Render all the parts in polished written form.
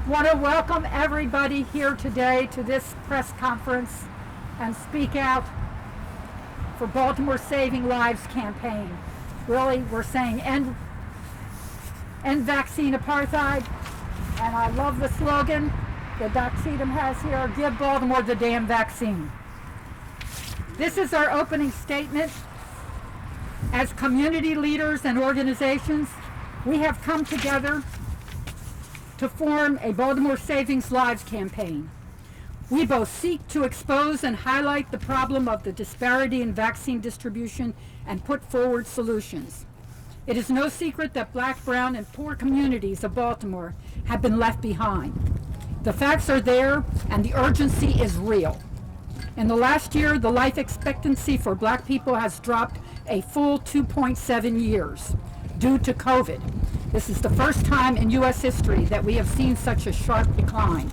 Want to welcome everybody here today to this press conference and speak out for Baltimore Saving Lives Campaign. Really, we're saying end vaccine apartheid, and I love the slogan that Doc Cheatham has here, give Baltimore the damn vaccine. This is our opening statement. As community leaders and organizations, we have come together to form a Baltimore Saving Lives Campaign. We both seek to expose and highlight the problem of the disparity in vaccine distribution and put forward solutions. It is no secret that Black, brown, and poor communities of Baltimore have been left behind. The facts are there and the urgency is real. In the last year, the life expectancy for Black people has dropped a full 2.7 years due to COVID. This is the first time in U.S. history that we have seen such a sharp decline.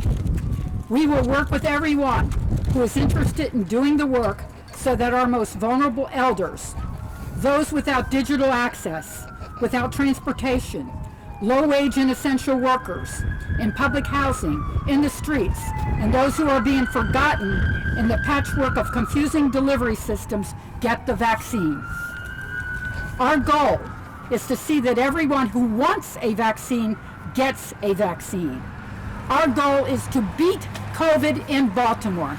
We will work with everyone who is interested in doing the work so that our most vulnerable elders, those without digital access, without transportation, low-wage and essential workers, in public housing, in the streets, and those who are being forgotten in the patchwork of confusing delivery systems get the vaccine. Our goal is to see that everyone who wants a vaccine gets a vaccine. Our goal is to beat COVID in Baltimore.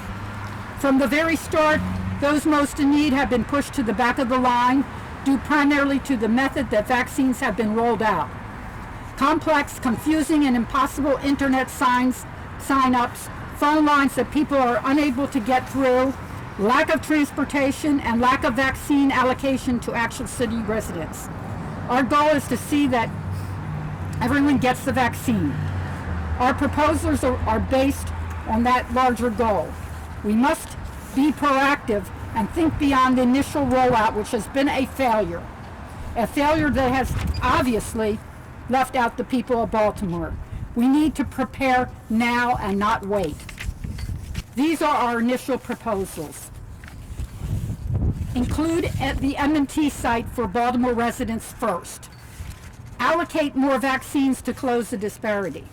From the very start, those most in need have been pushed to the back of the line due primarily to the method that vaccines have been rolled out. Complex, confusing, and impossible internet sign-ups, phone lines that people are unable to get through, lack of transportation, and lack of vaccine allocation to actual city residents. Our goal is to see that everyone gets the vaccine. Our proposals are based on that larger goal. We must be proactive and think beyond the initial rollout, which has been a failure that has obviously left out the people of Baltimore. We need to prepare now and not wait. These are our initial proposals. Include at the M&T site for Baltimore residents first. Allocate more vaccines to close the disparity.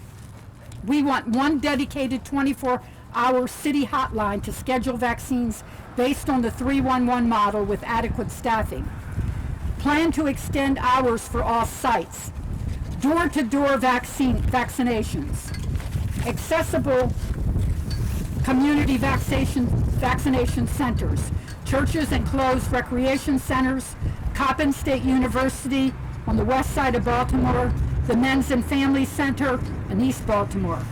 We want one dedicated 24-hour city hotline to schedule vaccines based on the 311 model with adequate staffing. Plan to extend hours for all sites. Door-to-door vaccinations. Accessible community vaccination centers. Churches and closed recreation centers, Coppin State University on the west side of Baltimore, the Men's and Family Center in East Baltimore.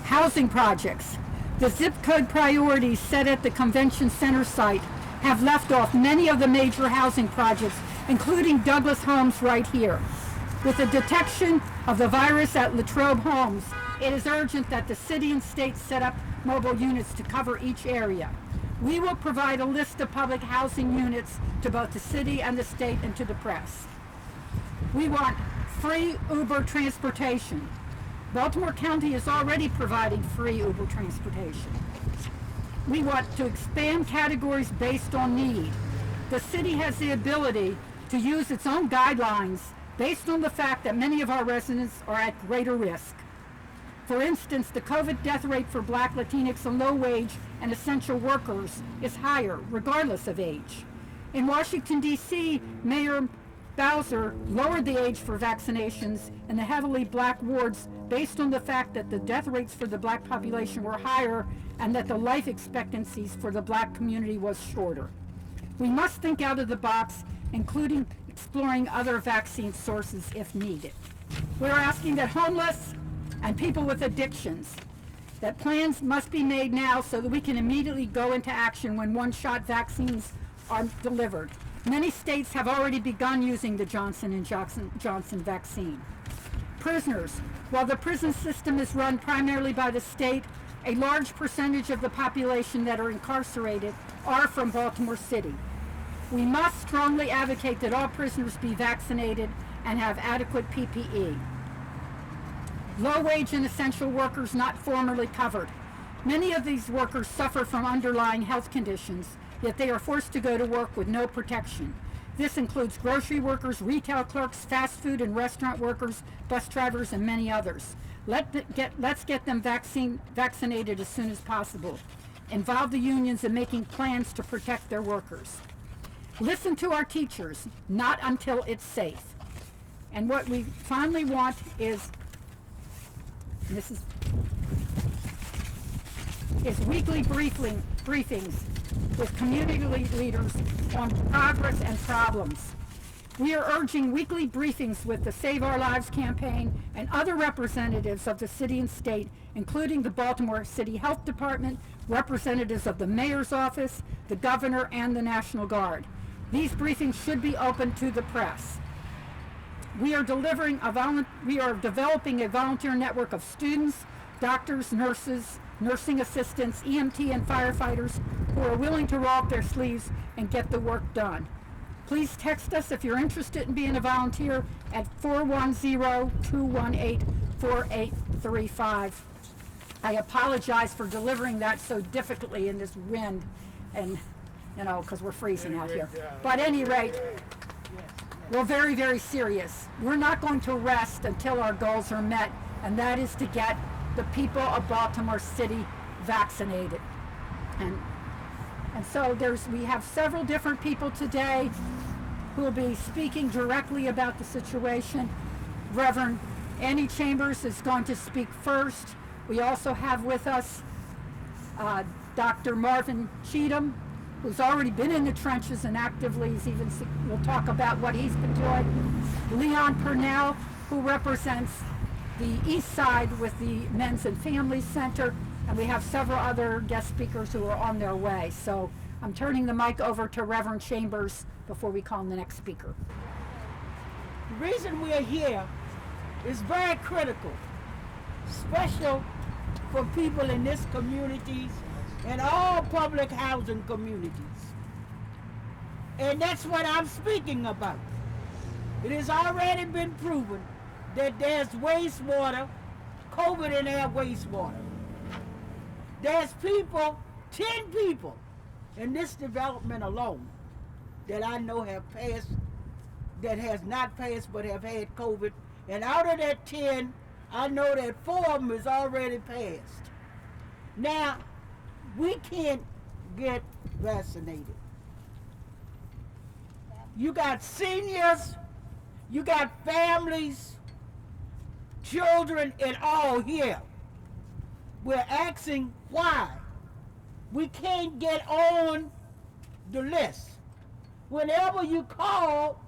Housing projects. The zip code priorities set at the convention center site have left off many of the major housing projects, including Douglas Homes right here. With the detection of the virus at Latrobe Homes, it is urgent that the city and state set up mobile units to cover each area. We will provide a list of public housing units to both the city and the state and to the press. We want free Uber transportation. Baltimore County is already providing free Uber transportation. We want to expand categories based on need. The city has the ability to use its own guidelines based on the fact that many of our residents are at greater risk. For instance, the COVID death rate for Black, Latinx, and low-wage and essential workers is higher, regardless of age. In Washington, D.C., Mayor Bowser lowered the age for vaccinations in the heavily Black wards based on the fact that the death rates for the Black population were higher and that the life expectancies for the Black community was shorter. We must think out of the box, including exploring other vaccine sources if needed. We're asking that homeless and people with addictions, that plans must be made now so that we can immediately go into action when one-shot vaccines are delivered. Many states have already begun using the Johnson & Johnson vaccine. Prisoners. While the prison system is run primarily by the state, a large percentage of the population that are incarcerated are from Baltimore City. We must strongly advocate that all prisoners be vaccinated and have adequate PPE. Low-wage and essential workers not formerly covered. Many of these workers suffer from underlying health conditions, yet they are forced to go to work with no protection. This includes grocery workers, retail clerks, fast food and restaurant workers, bus drivers, and many others. Let's get them vaccinated as soon as possible. Involve the unions in making plans to protect their workers. Listen to our teachers, not until it's safe. And what we finally want is weekly briefings with community leaders on progress and problems. We are urging weekly briefings with the Save Our Lives campaign and other representatives of the city and state, including the Baltimore City Health Department, representatives of the mayor's office, the governor, and the National Guard. These briefings should be open to the press. We are developing a volunteer network of students, doctors, nurses, nursing assistants, EMT, and firefighters who are willing to roll up their sleeves and get the work done. Please text us if you're interested in being a volunteer at 410-218-4835. I apologize for delivering that so difficultly in this wind and, because we're freezing out here. But at any rate, we're very, very serious. We're not going to rest until our goals are met, and that is to get the people of Baltimore City vaccinated. And so we have several different people today who will be speaking directly about the situation. Reverend Annie Chambers is going to speak first. We also have with us Dr. Marvin Cheatham, who's already been in the trenches and actively will talk about what he's been doing. Leon Purnell, who represents the East Side with the Men's and Family Center, and we have several other guest speakers who are on their way. So I'm turning the mic over to Reverend Chambers before we call him the next speaker. The reason we're here is very critical, special for people in this communities and all public housing communities. And that's what I'm speaking about. It has already been proven that there's wastewater, COVID in their wastewater. There's 10 people in this development alone that I know have passed, that has not passed but have had COVID. And out of that 10, I know that 4 of them is already passed. Now, we can't get vaccinated. You got seniors, you got families, children, and all here. We're asking why. We can't get on the list. Whenever you call,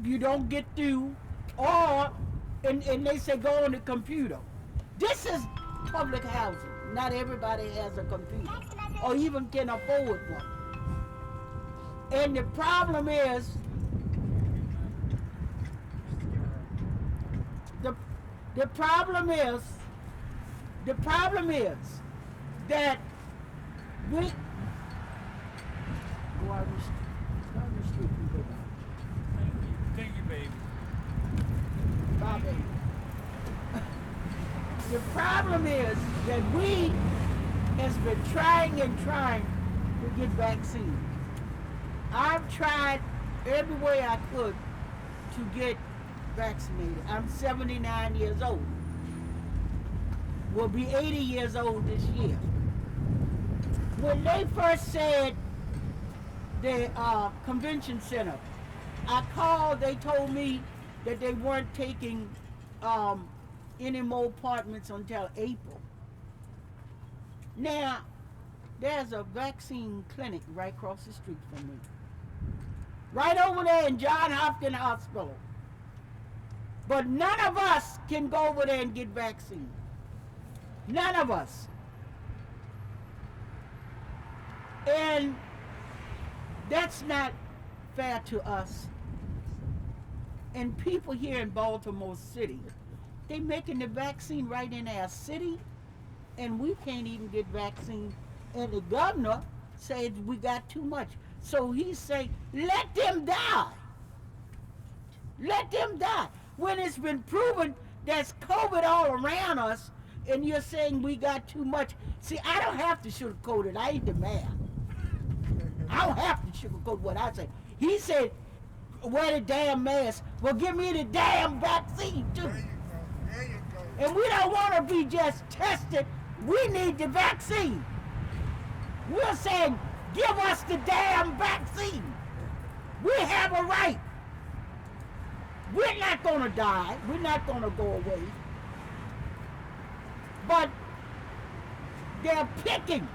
you don't get through, and they say go on the computer. This is public housing. Not everybody has a computer or even can afford one. And the problem is, the problem is that we Thank you, baby. Bobby. The problem is that we has been trying to get vaccine. I've tried every way I could to get vaccinated. I'm 79 years old. Will be 80 years old this year. When they first said the convention center, I called, they told me that they weren't taking any more appointments until April. Now, there's a vaccine clinic right across the street from me. Right over there in Johns Hopkins Hospital. But none of us can go over there and get vaccine. None of us. And that's not fair to us. And people here in Baltimore City, they making the vaccine right in our city, and we can't even get vaccine. And the governor said we got too much. So he say, let them die. Let them die. When it's been proven there's COVID all around us, and you're saying we got too much. See, I don't have to sugarcoat it. I ain't the man. I don't have to sugarcoat what I say. He said, wear the damn mask. Well, give me the damn vaccine too. There you go. There you go. And we don't want to be just tested. We need the vaccine. We're saying, give us the damn vaccine. We have a right. We're not going to die. We're not going to go away. But they're picking.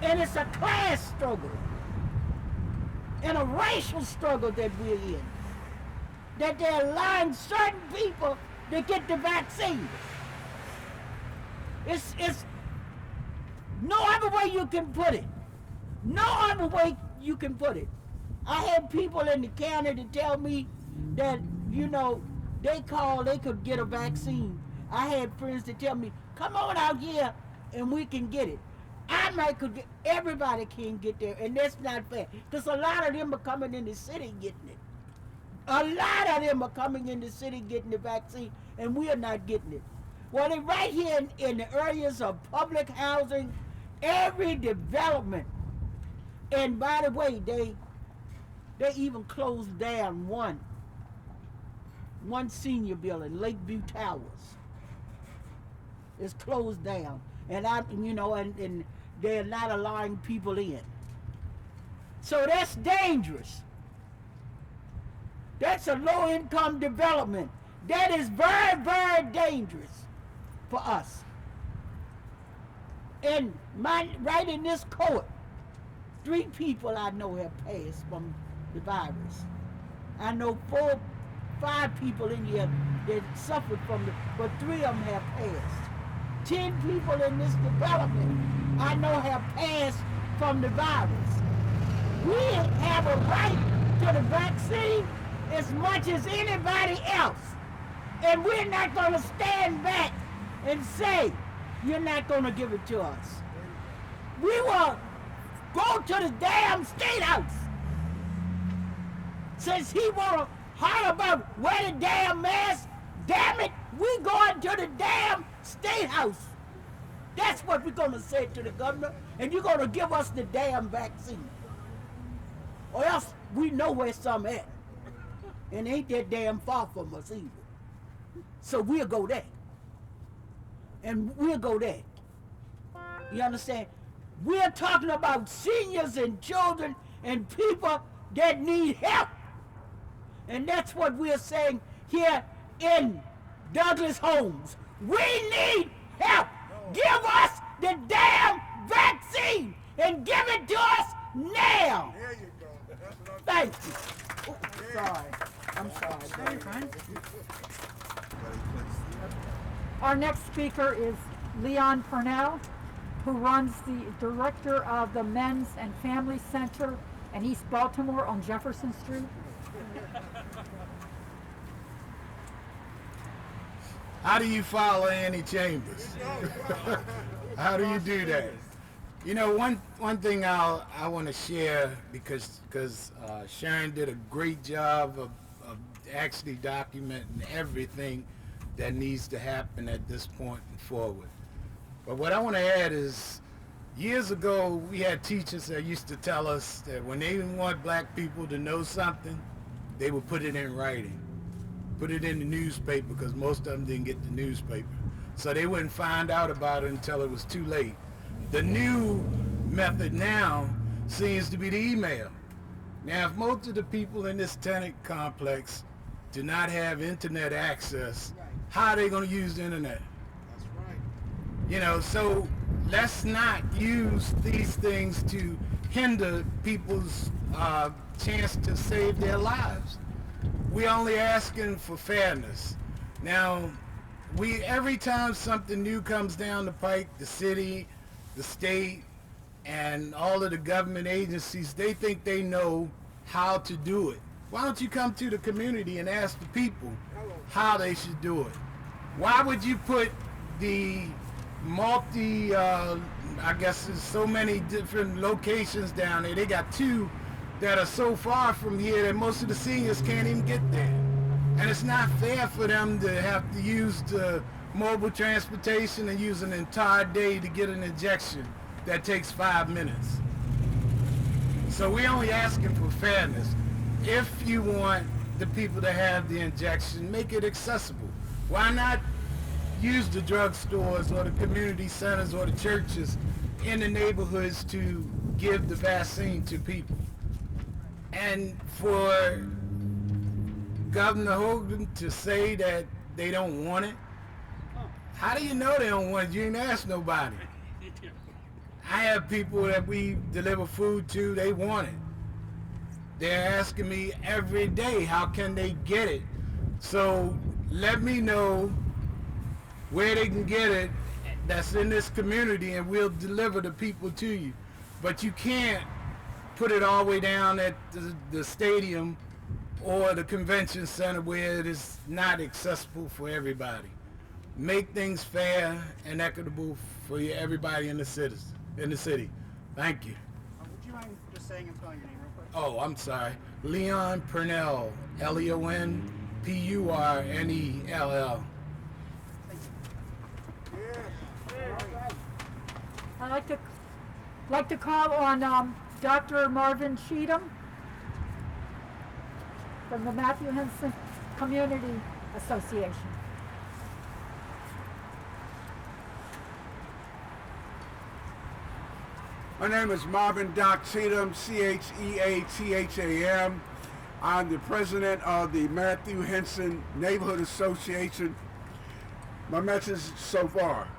And it's a class struggle. And a racial struggle that we're in. That they're allowing certain people to get the vaccine. It's no other way you can put it. No other way you can put it. I had people in the county to tell me that, you know, they could get a vaccine. I had friends to tell me, come on out here and we can get it. Everybody can get there, and that's not fair. Because a lot of them are coming in the city getting it. A lot of them are coming in the city getting the vaccine, and we are not getting it. Well, they're right here in the areas of public housing, every development. And by the way, they even closed down one senior building, Lakeview Towers. It's closed down. And and they're not allowing people in. So that's dangerous. That's a low-income development. That is very, very dangerous for us. And right in this court, 3 people I know have passed from the virus. I know 4, 5 people in here that suffered from it, but 3 of them have passed. 10 people in this development I know have passed from the virus. We have a right to the vaccine as much as anybody else. And we're not going to stand back and say, you're not going to give it to us. We will go to the damn State House. Since he want to holler about wear the damn mask, damn it, we going to the damn State House. That's what we're going to say to the governor, and you're going to give us the damn vaccine. Or else we know where some at. And ain't that damn far from us either. So we'll go there. And we'll go there. You understand? We're talking about seniors and children and people that need help. And that's what we're saying here in Douglas Homes. We need help. Give us the damn vaccine and give it to us now. There you go. That's what Thank you. Oh, sorry. I'm sorry. Very fine. Our next speaker is Leon Purnell, who runs the director of the Men's and Family Center in East Baltimore on Jefferson Street. How do you follow Annie Chambers? How do you do that? You know, one thing I want to share, because Sharon did a great job of actually documenting everything that needs to happen at this point and forward. But what I want to add is, years ago we had teachers that used to tell us that when they didn't want black people to know something, they would put it in writing. Put it in the newspaper, because most of them didn't get the newspaper. So they wouldn't find out about it until it was too late. The new method now seems to be the email. Now, if most of the people in this tenant complex do not have internet access, how are they going to use the internet? That's right. You know, so let's not use these things to hinder people's chance to save their lives. We're only asking for fairness. Now, every time something new comes down the pike, the city, the state, and all of the government agencies, they think they know how to do it. Why don't you come to the community and ask the people how they should do it? Why would you put the I guess there's so many different locations down there. They got 2 that are so far from here that most of the seniors can't even get there. And it's not fair for them to have to use the mobile transportation and use an entire day to get an injection that takes 5 minutes. So we're only asking for fairness. if you want the people to have the injection, make it accessible. Why not use the drugstores or the community centers or the churches in the neighborhoods to give the vaccine to people? And for Governor Hogan to say that they don't want it, how do you know they don't want it? You ain't asked nobody. I have people that we deliver food to, they want it. They're asking me every day, how can they get it? So let me know where they can get it that's in this community, and we'll deliver the people to you. But you can't put it all the way down at the stadium or the convention center where it is not accessible for everybody. Make things fair and equitable for everybody in the city. Thank you. Would you mind just saying and spelling your name real quick? Oh, I'm sorry. Leon Purnell, Leonpurnell. I'd like to call on Dr. Marvin Cheatham from the Matthew Henson Community Association. My name is Marvin Doc Cheatham, Cheatham. I'm the president of the Matthew Henson Neighborhood Association. My message so far: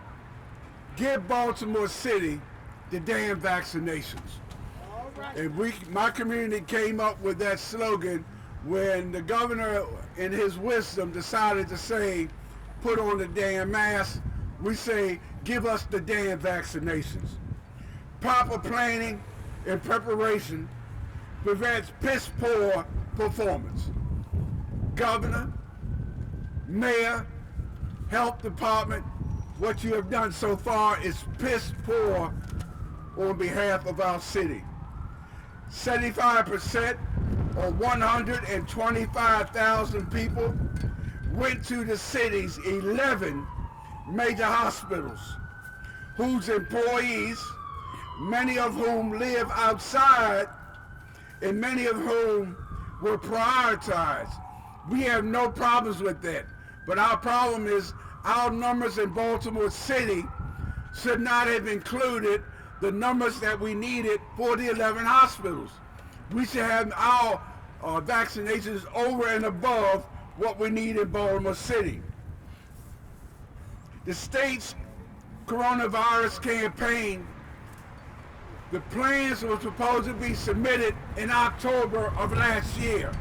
give Baltimore City the damn vaccinations. And my community came up with that slogan when the governor, in his wisdom, decided to say, put on the damn mask. We say, give us the damn vaccinations. Proper planning and preparation prevents piss poor performance. Governor, mayor, health department, what you have done so far is piss poor on behalf of our city. 75% or 125,000 people went to the city's 11 major hospitals, whose employees, many of whom live outside and many of whom were prioritized. We have no problems with that. But our problem is our numbers in Baltimore City should not have included the numbers that we needed for the 11 hospitals. We should have our vaccinations over and above what we need in Baltimore City. The state's coronavirus campaign, the plans were supposed to be submitted in October of last year.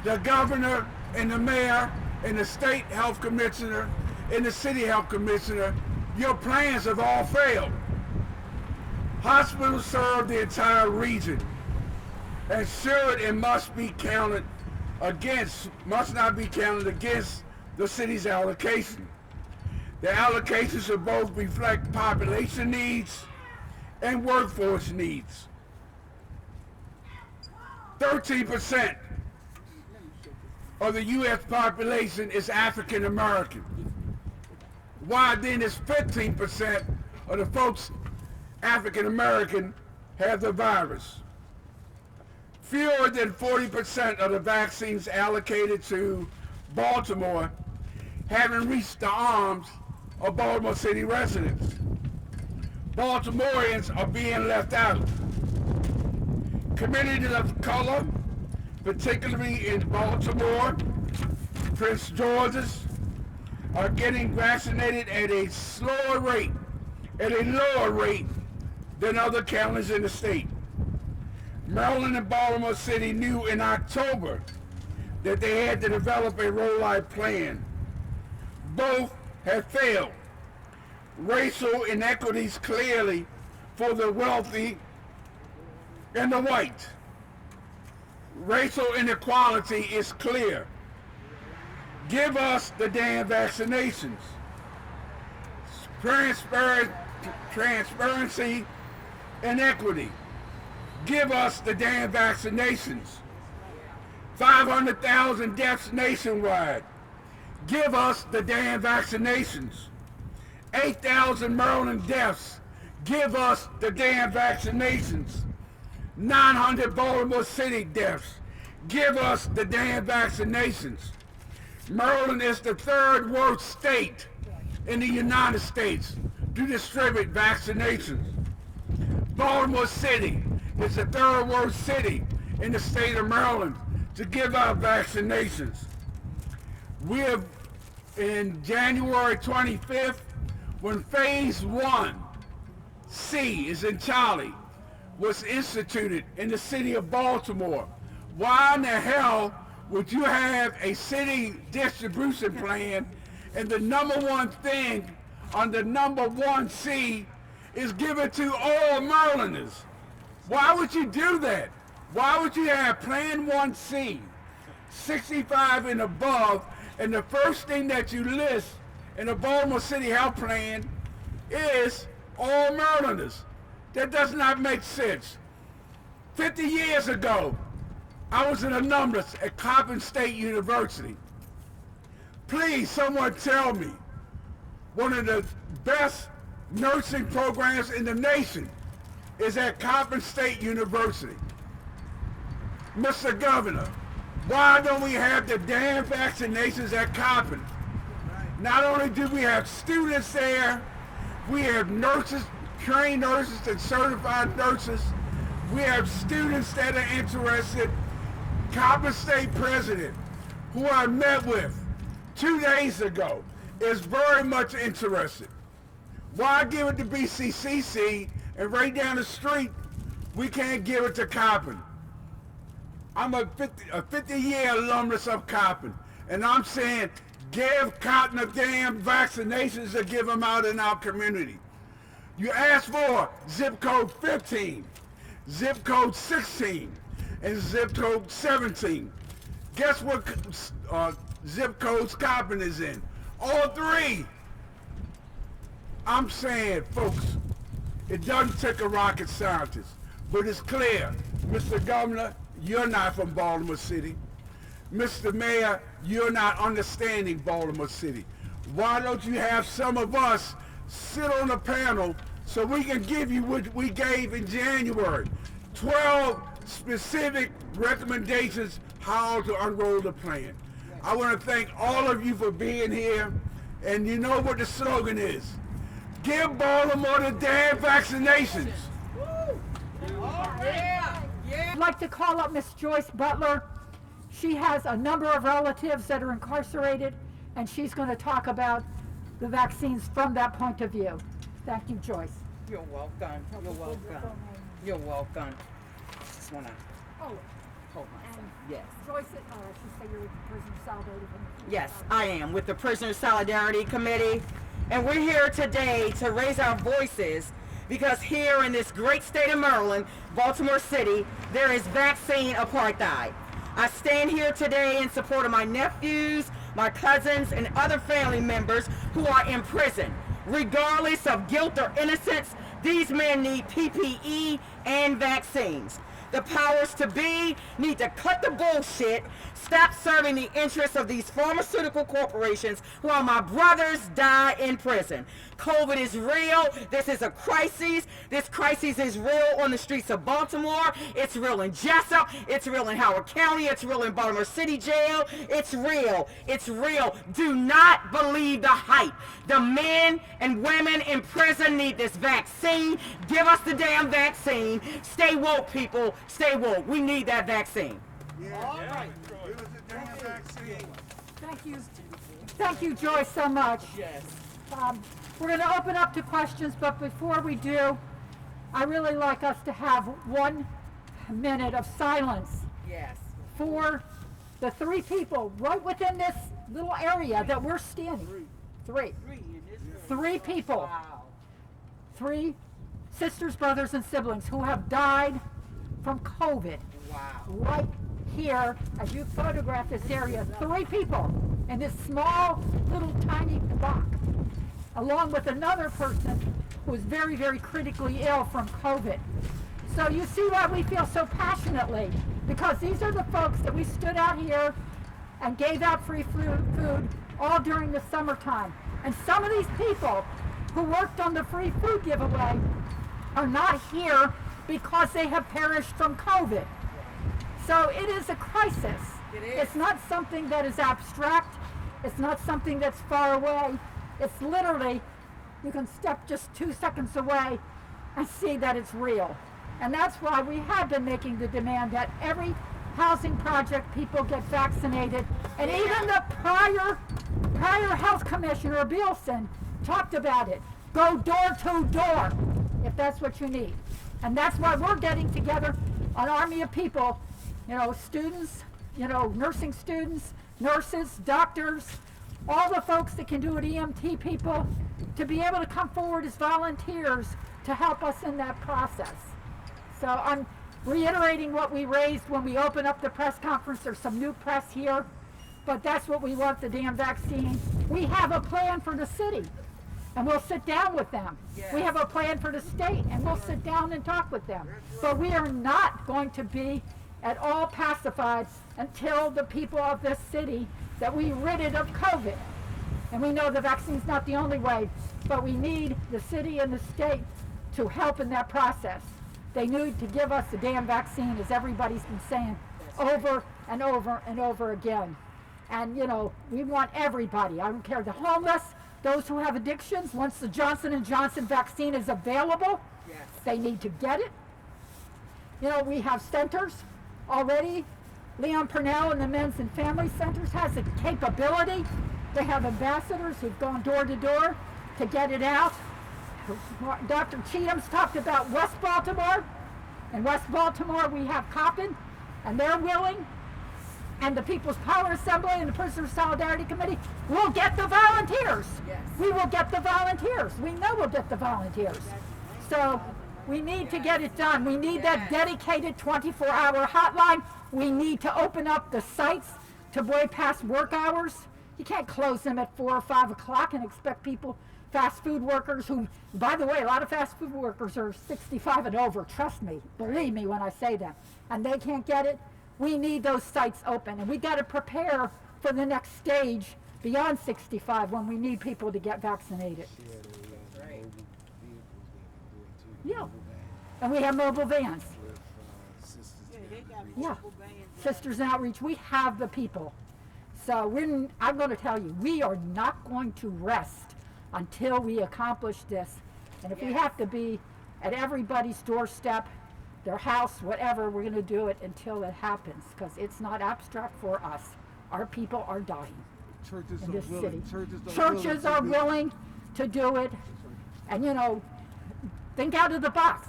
The governor and the mayor and the state health commissioner and the city health commissioner, your plans have all failed. Hospitals serve the entire region and should and must not be counted against the city's allocation. The allocation should both reflect population needs and workforce needs. 13% of the U.S. population is African American. Why then is 15% of the folks African American have the virus? Fewer than 40% of the vaccines allocated to Baltimore haven't reached the arms of Baltimore City residents. Baltimoreans are being left out. Communities of color, particularly in Baltimore, Prince George's, are getting vaccinated at a lower rate than other counties in the state. Maryland and Baltimore City knew in October that they had to develop a rollout plan. Both have failed. Racial inequities clearly for the wealthy and the white. Racial inequality is clear. Give us the damn vaccinations. Transparency and equity. Give us the damn vaccinations. 500,000 deaths nationwide. Give us the damn vaccinations. 8,000 Maryland deaths. Give us the damn vaccinations. 900 Baltimore City deaths. Give us the damn vaccinations. Maryland is the third worst state in the United States to distribute vaccinations. Baltimore City is the third worst city in the state of Maryland to give out vaccinations. We have, in January 25th, when phase 1C is in Charlie, was instituted in the city of Baltimore. Why in the hell would you have a city distribution plan and the number one thing on the number 1C is given to all Marylanders? Why would you do that? Why would you have Plan 1C, 65 and above, and the first thing that you list in the Baltimore City Health Plan is all Marylanders? That does not make sense. 50 years ago, I was an alumnus at Coppin State University. Please, someone tell me, one of the best nursing programs in the nation is at Coppin State University. Mr. Governor, why don't we have the damn vaccinations at Coppin? Not only do we have students there, we have nurses, trained nurses and certified nurses. We have students that are interested. Coppin State President, who I met with 2 days ago, is very much interested. Why give it to BCCC and right down the street we can't give it to Coppin? I'm a 50-year alumnus of Coppin, and I'm saying give Coppin the damn vaccinations to give them out in our community. You asked for zip code 15, zip code 16, and zip code 17. Guess what zip codes Coppin is in? All three. I'm saying, folks, it doesn't take a rocket scientist, but it's clear. Mr. Governor, you're not from Baltimore City. Mr. Mayor, you're not understanding Baltimore City. Why don't you have some of us sit on a panel so we can give you what we gave in January? 12 specific recommendations how to unroll the plan. I want to thank all of you for being here, and you know what the slogan is. Give Baltimore the damn vaccinations. I'd like to call up Miss Joyce Butler. She has a number of relatives that are incarcerated, and she's going to talk about the vaccines from that point of view. Thank you, Joyce. You're welcome. You're welcome. You're welcome. Just wanna hold myself. Yes. Joyce, she said you're with the Prisoner Solidarity Committee. Yes, I am with the Prisoner Solidarity Committee, and we're here today to raise our voices because here in this great state of Maryland, Baltimore City, there is vaccine apartheid. I stand here today in support of my nephews, my cousins, and other family members who are in prison. Regardless of guilt or innocence, these men need PPE and vaccines. The powers to be need to cut the bullshit, stop serving the interests of these pharmaceutical corporations while my brothers die in prison. COVID is real. This is a crisis. This crisis is real on the streets of Baltimore. It's real in Jessup. It's real in Howard County. It's real in Baltimore City Jail. It's real. It's real. Do not believe the hype. The men and women in prison need this vaccine. Give us the damn vaccine. Stay woke, people. Stay woke. We need that vaccine. All right. Give us the damn vaccine. Thank you. Thank you, Joyce, so much. Yes. We're going to open up to questions, but before we do, I really like us to have 1 minute of silence Yes. for the 3 people right within this little area that we're standing. 3. 3 people. Wow. 3 sisters, brothers, and siblings who have died from COVID. Wow. Right here, as you photograph this area, 3 people in this small, little, tiny block, along with another person who is very, very critically ill from COVID. So you see why we feel so passionately, because these are the folks that we stood out here and gave out free food all during the summertime. And some of these people who worked on the free food giveaway are not here because they have perished from COVID. So it is a crisis. It is. It's not something that is abstract. It's not something that's far away. It's literally, you can step just 2 seconds away and see that it's real. And that's why we have been making the demand that every housing project people get vaccinated. And even the prior health commissioner, Bielson, talked about it. Go door to door if that's what you need. And that's why we're getting together an army of people, students, nursing students, nurses, doctors, all the folks that can do it, EMT people, to be able to come forward as volunteers to help us in that process. So I'm reiterating what we raised when we opened up the press conference. There's some new press here, but that's what we want, the damn vaccine. We have a plan for the city, and we'll sit down with them. Yes. We have a plan for the state, and we'll sit down and talk with them. But we are not going to be at all pacified until the people of this city that we rid it of COVID. And we know the vaccine's not the only way, but we need the city and the state to help in that process. They need to give us the damn vaccine, as everybody's been saying over and over and over again. And we want everybody. I don't care, the homeless, those who have addictions. Once the Johnson & Johnson vaccine is available, Yes. they need to get it. We have centers already. Leon Purnell and the Men's and Family Centers has the capability. They have ambassadors who've gone door to door to get it out. Dr. Cheatham's talked about West Baltimore. In West Baltimore, we have Coppin, and they're willing. And the People's Power Assembly and the Prisoner Solidarity Committee will get the volunteers. Yes. We will get the volunteers. We know we'll get the volunteers. So we need to get it done. We need that dedicated 24-hour hotline. We need to open up the sites to way past work hours. You can't close them at 4 or 5 o'clock and expect people, fast food workers who, by the way, a lot of fast food workers are 65 and over. Trust me, believe me when I say that. And they can't get it. We need those sites open, and we got to prepare for the next stage beyond 65 when we need people to get vaccinated. Right. Yeah, and we have mobile vans. Yeah, they got Yeah, multiple vans. Sisters in Outreach, we have the people. So I'm going to tell you, we are not going to rest until we accomplish this. And if we have to be at everybody's doorstep, their house, whatever, we're going to do it until it happens, because it's not abstract for us. Our people are dying Churches in are this willing. city. Churches Churches are willing to do it. And think out of the box.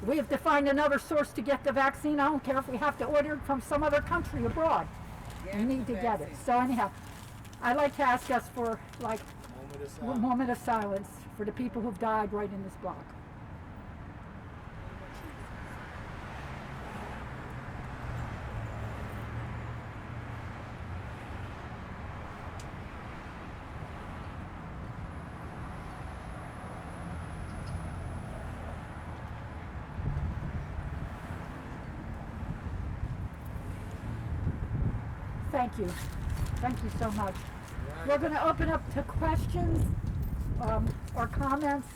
We have to find another source to get the vaccine. I don't care if we have to order it from some other country abroad. We need to get it. So anyhow, I'd like to ask us for a moment of silence for the people who've died right in this block. Thank you. Thank you so much. We're going to open up to questions or comments.